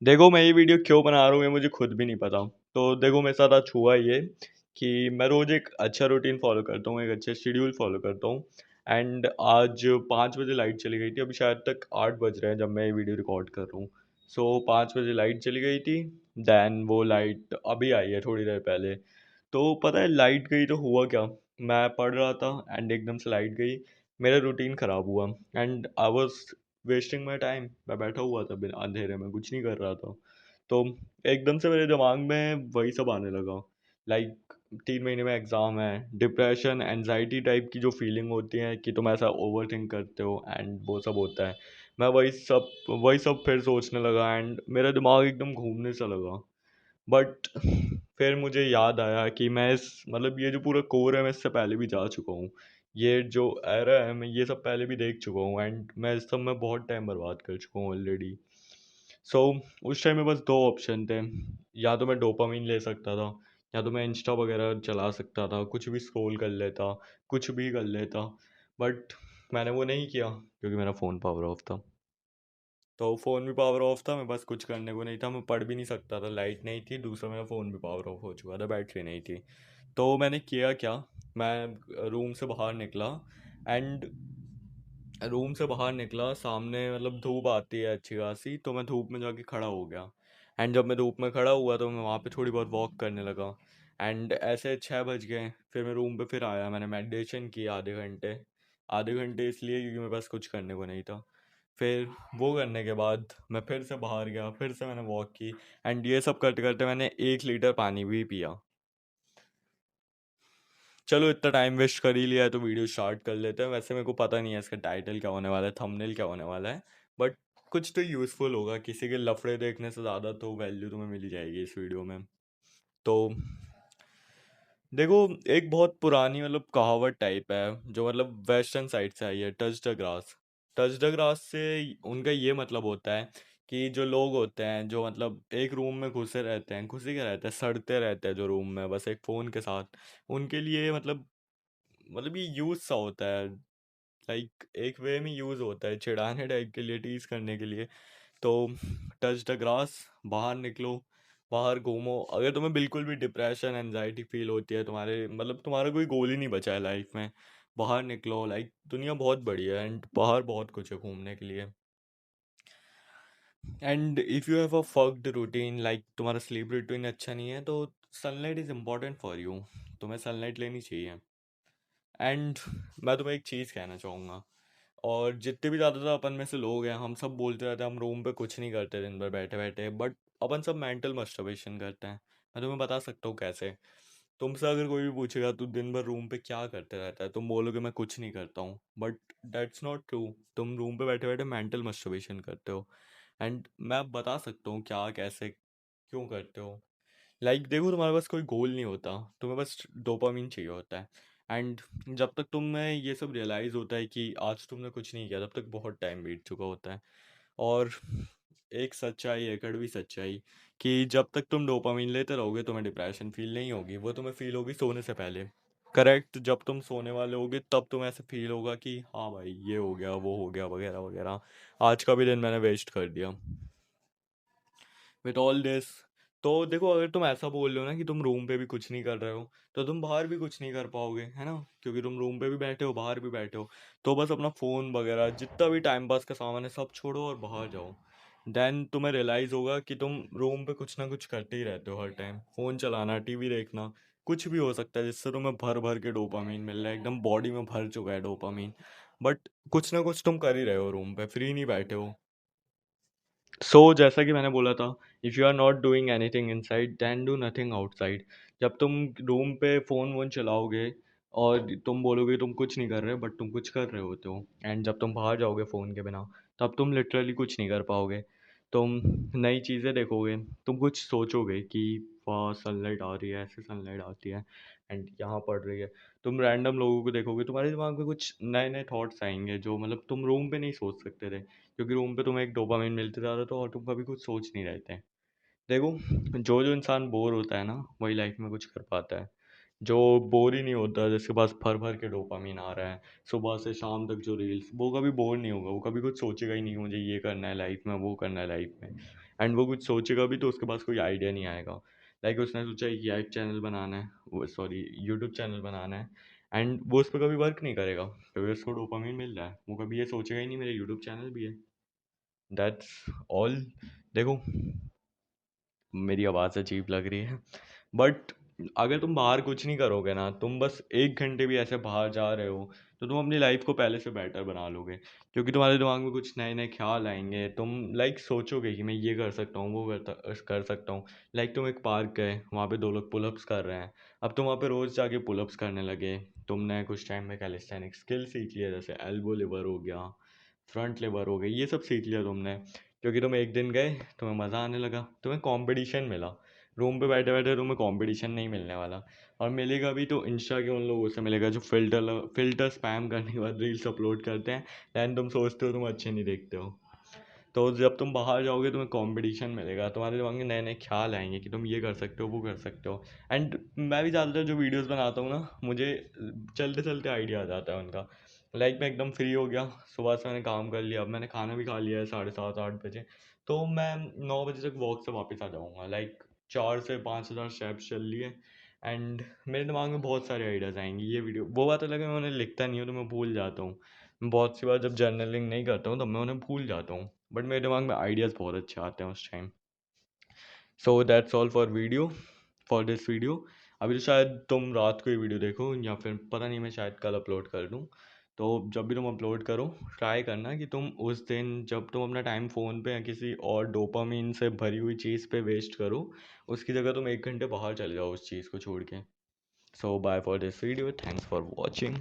देखो मैं ये वीडियो क्यों बना रहा हूँ ये मुझे खुद भी नहीं पता। तो देखो मेरे साथ आज हुआ ये कि मैं रोज़ एक अच्छा रूटीन फॉलो करता हूँ, एक अच्छा शेड्यूल फॉलो करता हूँ। एंड आज 5 बजे लाइट चली गई थी, अभी शायद तक 8 बज रहे हैं जब मैं ये वीडियो रिकॉर्ड कर रहा हूँ। सो 5 बजे लाइट चली गई थी। देन वो लाइट अभी आई है थोड़ी देर पहले। तो पता है लाइट गई तो हुआ क्या, मैं पढ़ रहा था एंड एकदम से लाइट गई। मेरा रूटीन ख़राब हुआ and I was wasting my time. मैं बैठा हुआ था बिना अंधेरे में, कुछ नहीं कर रहा था। तो एकदम से मेरे दिमाग में वही सब आने लगा। लाइक 3 महीने में एग्ज़ाम है, डिप्रेशन एनजाइटी टाइप की जो फीलिंग होती है कि तुम ऐसा ओवर थिंक करते हो एंड वो सब होता है। मैं वही सब फिर सोचने लगा एंड मेरा दिमाग एकदम घूमने सा लगा। बट फिर मुझे याद आया कि मैं इस मतलब ये जो पूरा कोर है मैं इससे पहले भी जा चुका हूँ। ये जो एरा है मैं ये सब पहले भी देख चुका हूँ एंड मैं इस सब में बहुत टाइम बर्बाद कर चुका हूँ ऑलरेडी। सो उस टाइम में बस दो ऑप्शन थे। या तो मैं डोपामिन ले सकता था, या तो मैं इंस्टा वगैरह चला सकता था, कुछ भी स्क्रॉल कर लेता, कुछ भी कर लेता। बट मैंने वो नहीं किया क्योंकि मेरा फ़ोन पावर ऑफ था। तो फ़ोन भी पावर ऑफ था, मैं बस कुछ करने को नहीं था, मैं पढ़ भी नहीं सकता था, लाइट नहीं थी, दूसरा मेरा फ़ोन भी पावर ऑफ हो चुका था, बैटरी नहीं थी। तो मैंने किया क्या, मैं रूम से बाहर निकला एंड रूम से बाहर निकला, सामने मतलब धूप आती है अच्छी खासी, तो मैं धूप में जाके खड़ा हो गया। एंड जब मैं धूप में खड़ा हुआ तो मैं वहाँ पे थोड़ी बहुत वॉक करने लगा। एंड ऐसे 6 बज गए, फिर मैं रूम पे फिर आया, मैंने मेडिटेशन की आधे घंटे। आधे घंटे इसलिए क्योंकि मेरे पास कुछ करने को नहीं था। फिर वो करने के बाद मैं फिर से बाहर गया, फिर से मैंने वॉक की। एंड ये सब करते करते मैंने 1 लीटर पानी भी पिया। चलो इतना टाइम वेस्ट कर ही लिया है तो वीडियो स्टार्ट कर लेते हैं। वैसे मेरे को पता नहीं है इसका टाइटल क्या होने वाला है, थंबनेल क्या होने वाला है। बट कुछ तो यूज़फुल होगा, किसी के लफड़े देखने से ज़्यादा तो वैल्यू तुम्हें मिल ही जाएगी इस वीडियो में। तो देखो, एक बहुत पुरानी मतलब कहावत टाइप है जो मतलब वेस्टर्न साइड से आई है, touch the grass. Touch the grass से उनका ये मतलब होता है कि जो लोग होते हैं जो मतलब एक रूम में घुसे रहते हैं, घुसे के रहते हैं, सड़ते रहते हैं जो रूम में बस एक फ़ोन के साथ, उनके लिए मतलब ये यूज़ सा होता है। लाइक एक वे में यूज़ होता है, चिढ़ाने टाइप के लिए, टीज करने के लिए। तो टच द ग्रास, बाहर निकलो, बाहर घूमो। अगर तुम्हें बिल्कुल भी डिप्रेशन एनजाइटी फील होती है, तुम्हारे मतलब तुम्हारा कोई गोल ही नहीं बचा है लाइफ में, बाहर निकलो। लाइक दुनिया बहुत बड़ी है एंड बाहर बहुत कुछ है घूमने के लिए। And if you have a fucked routine, like तुम्हारा स्लीप रूटीन अच्छा नहीं है, तो sunlight is important for you. तुम्हें सनलाइट लेनी चाहिए। एंड मैं तुम्हें एक चीज़ कहना चाहूँगा, और जितने भी ज़्यादातर अपन में से लोग हैं, हम सब बोलते रहते हैं हम रूम पे कुछ नहीं करते दिन भर बैठे बैठे, बट अपन सब मेंटल मस्टरबेशन करते हैं। मैं तुम्हें बता सकता हूँ कैसे। तुमसे अगर कोई भी पूछेगा तू दिन भर रूम पे क्या करते रहता है, तुम बोलोगे मैं कुछ नहीं करता हूँ, बट दैट्स नॉट ट्रू। तुम रूम पे बैठे बैठे मेंटल मस्टरबेशन करते हो। एंड मैं बता सकता हूँ क्या, कैसे, क्यों करते हो। देखो, तुम्हारे पास कोई गोल नहीं होता, तुम्हें बस डोपामिन चाहिए होता है। एंड जब तक तुम्हें ये सब रियलाइज़ होता है कि आज तुमने कुछ नहीं किया, तब तक बहुत टाइम बीत चुका होता है। और एक सच्चाई है, कड़वी सच्चाई, कि जब तक तुम डोपामिन लेते रहोगे तुम्हें डिप्रेशन फील नहीं होगी, वो तुम्हें फील होगी सोने से पहले। करेक्ट, जब तुम सोने वाले होगे तब तुम्हें ऐसे फील होगा कि हाँ भाई ये हो गया, वो हो गया, वगैरह वगैरह, आज का भी दिन मैंने वेस्ट कर दिया विथ ऑल दिस। तो देखो, अगर तुम ऐसा बोल रहे हो ना कि तुम रूम पे भी कुछ नहीं कर रहे हो, तो तुम बाहर भी कुछ नहीं कर पाओगे, है ना, क्योंकि तुम रूम पे भी बैठे हो, बाहर भी बैठे हो। तो बस अपना फ़ोन वगैरह जितना भी टाइम पास का सामान है सब छोड़ो और बाहर जाओ। देन तुम्हें रियलाइज़ होगा कि तुम रूम पे कुछ ना कुछ करते ही रहते हो हर टाइम, फ़ोन चलाना, टीवी देखना, कुछ भी हो सकता है जिससे तुम्हें भर भर के डोपामीन मिल रहा है, एकदम बॉडी में भर चुका है डोपामीन। बट कुछ ना कुछ तुम कर ही रहे हो, रूम पे फ्री नहीं बैठे हो। जैसा कि मैंने बोला था, if you are not doing anything inside then do nothing outside. जब तुम रूम पे फ़ोन वोन चलाओगे और तुम बोलोगे तुम कुछ नहीं कर रहे, बट तुम कुछ कर रहे होते हो। एंड जब तुम बाहर जाओगे फ़ोन के बिना, तब तुम लिटरली कुछ नहीं कर पाओगे। तुम नई चीज़ें देखोगे, तुम कुछ सोचोगे कि वाह सनलाइट आ रही है, ऐसे सनलाइट आती है एंड यहाँ पड़ रही है। तुम रैंडम लोगों को देखोगे, तुम्हारे दिमाग में कुछ नए नए थॉट्स आएंगे जो मतलब तुम रूम पे नहीं सोच सकते थे, क्योंकि रूम पे तुम्हें एक डोपामिन मिलते जा रहा था और तुम कभी कुछ सोच नहीं रहे थे। देखो, जो जो इंसान बोर होता है ना वही लाइफ में कुछ कर पाता है। जो बोर ही नहीं होता, जिसके पास भर भर के डोपामिन आ रहा है सुबह से शाम तक जो रील्स, वो कभी बोर नहीं होगा, वो कभी कुछ सोचेगा ही नहीं मुझे ये करना है लाइफ में, वो करना है लाइफ में। एंड वो कुछ सोचेगा भी तो उसके पास कोई आइडिया नहीं आएगा। लाइक उसने सोचा एक चैनल बनाना है, वो सॉरी यूट्यूब चैनल बनाना है, एंड वो उस पर कभी वर्क नहीं करेगा क्योंकि उसको डोपामिन मिल रहा है, वो कभी ये सोचेगा ही नहीं मेरे यूट्यूब चैनल भी है। That's all. देखो मेरी आवाज़ अजीब लग रही है, बट अगर तुम बाहर कुछ नहीं करोगे ना, तुम बस 1 घंटे भी ऐसे बाहर जा रहे हो, तो तुम अपनी लाइफ को पहले से बेटर बना लोगे, क्योंकि तुम्हारे दिमाग में कुछ नए नए ख्याल आएंगे। तुम लाइक सोचोगे कि मैं ये कर सकता हूँ, वो कर सकता हूँ। लाइक तुम एक पार्क गए, वहाँ पे 2 लोग पुलअप्स कर रहे हैं, अब तुम वहाँ पे रोज़ जाके पुलअप्स करने लगे। तुमने कुछ टाइम में कैलिस्थेनिक स्किल सीख लिया, जैसे एल्बो लिवर हो गया, फ्रंट लेवर हो गई, ये सब सीख लिया तुमने, क्योंकि तुम एक दिन गए, तुम्हें मज़ा आने लगा, तुम्हें कंपटीशन मिला। रूम पे बैठे बैठे तुम्हें कंपटीशन नहीं मिलने वाला, और मिलेगा भी तो इंस्टा के उन लोगों से मिलेगा जो फिल्टर स्पैम करने के बाद रील्स अपलोड करते हैं, दैन तुम सोचते हो तुम अच्छे नहीं देखते हो। तो जब तुम बाहर जाओगे तुम्हें कंपटीशन मिलेगा, तुम्हारे दिमाग में नए नए ख्याल आएंगे कि तुम ये कर सकते हो, वो कर सकते हो। एंड मैं भी ज़्यादातर जो वीडियोस बनाता हूँ ना, मुझे चलते चलते आइडिया आ जाता है उनका। लाइक मैं एकदम फ्री हो गया, सुबह से मैंने काम कर लिया, अब मैंने खाना भी खा लिया है 7:30 8 बजे, तो मैं 9 बजे तक वॉक से वापस आ जाऊँगा। लाइक 4 से 5 हज़ार स्टेप्स चल लिए, एंड मेरे दिमाग में बहुत सारे आइडियाज़ आएंगे। ये वीडियो, वो बात अलग है मैं उन्हें लिखता नहीं हूँ तो मैं भूल जाता हूँ। बहुत सी बार जब जर्नलिंग नहीं करता हूँ तब मैं उन्हें भूल जाता हूँ, बट मेरे दिमाग में आइडियाज़ बहुत अच्छे आते हैं उस time. So that's all for this video. अभी तो शायद तुम रात को ही वीडियो देखो, या फिर पता नहीं, मैं शायद कल अपलोड कर दूँ। तो जब भी तुम अपलोड करो, ट्राई करना कि तुम उस दिन जब तुम अपना टाइम फ़ोन पे या किसी और डोपामीन से भरी हुई चीज़ पे वेस्ट करो, उसकी जगह तुम 1 घंटे बाहर चले जाओ उस चीज़ को छोड़ के। So bye for this video, thanks for watching.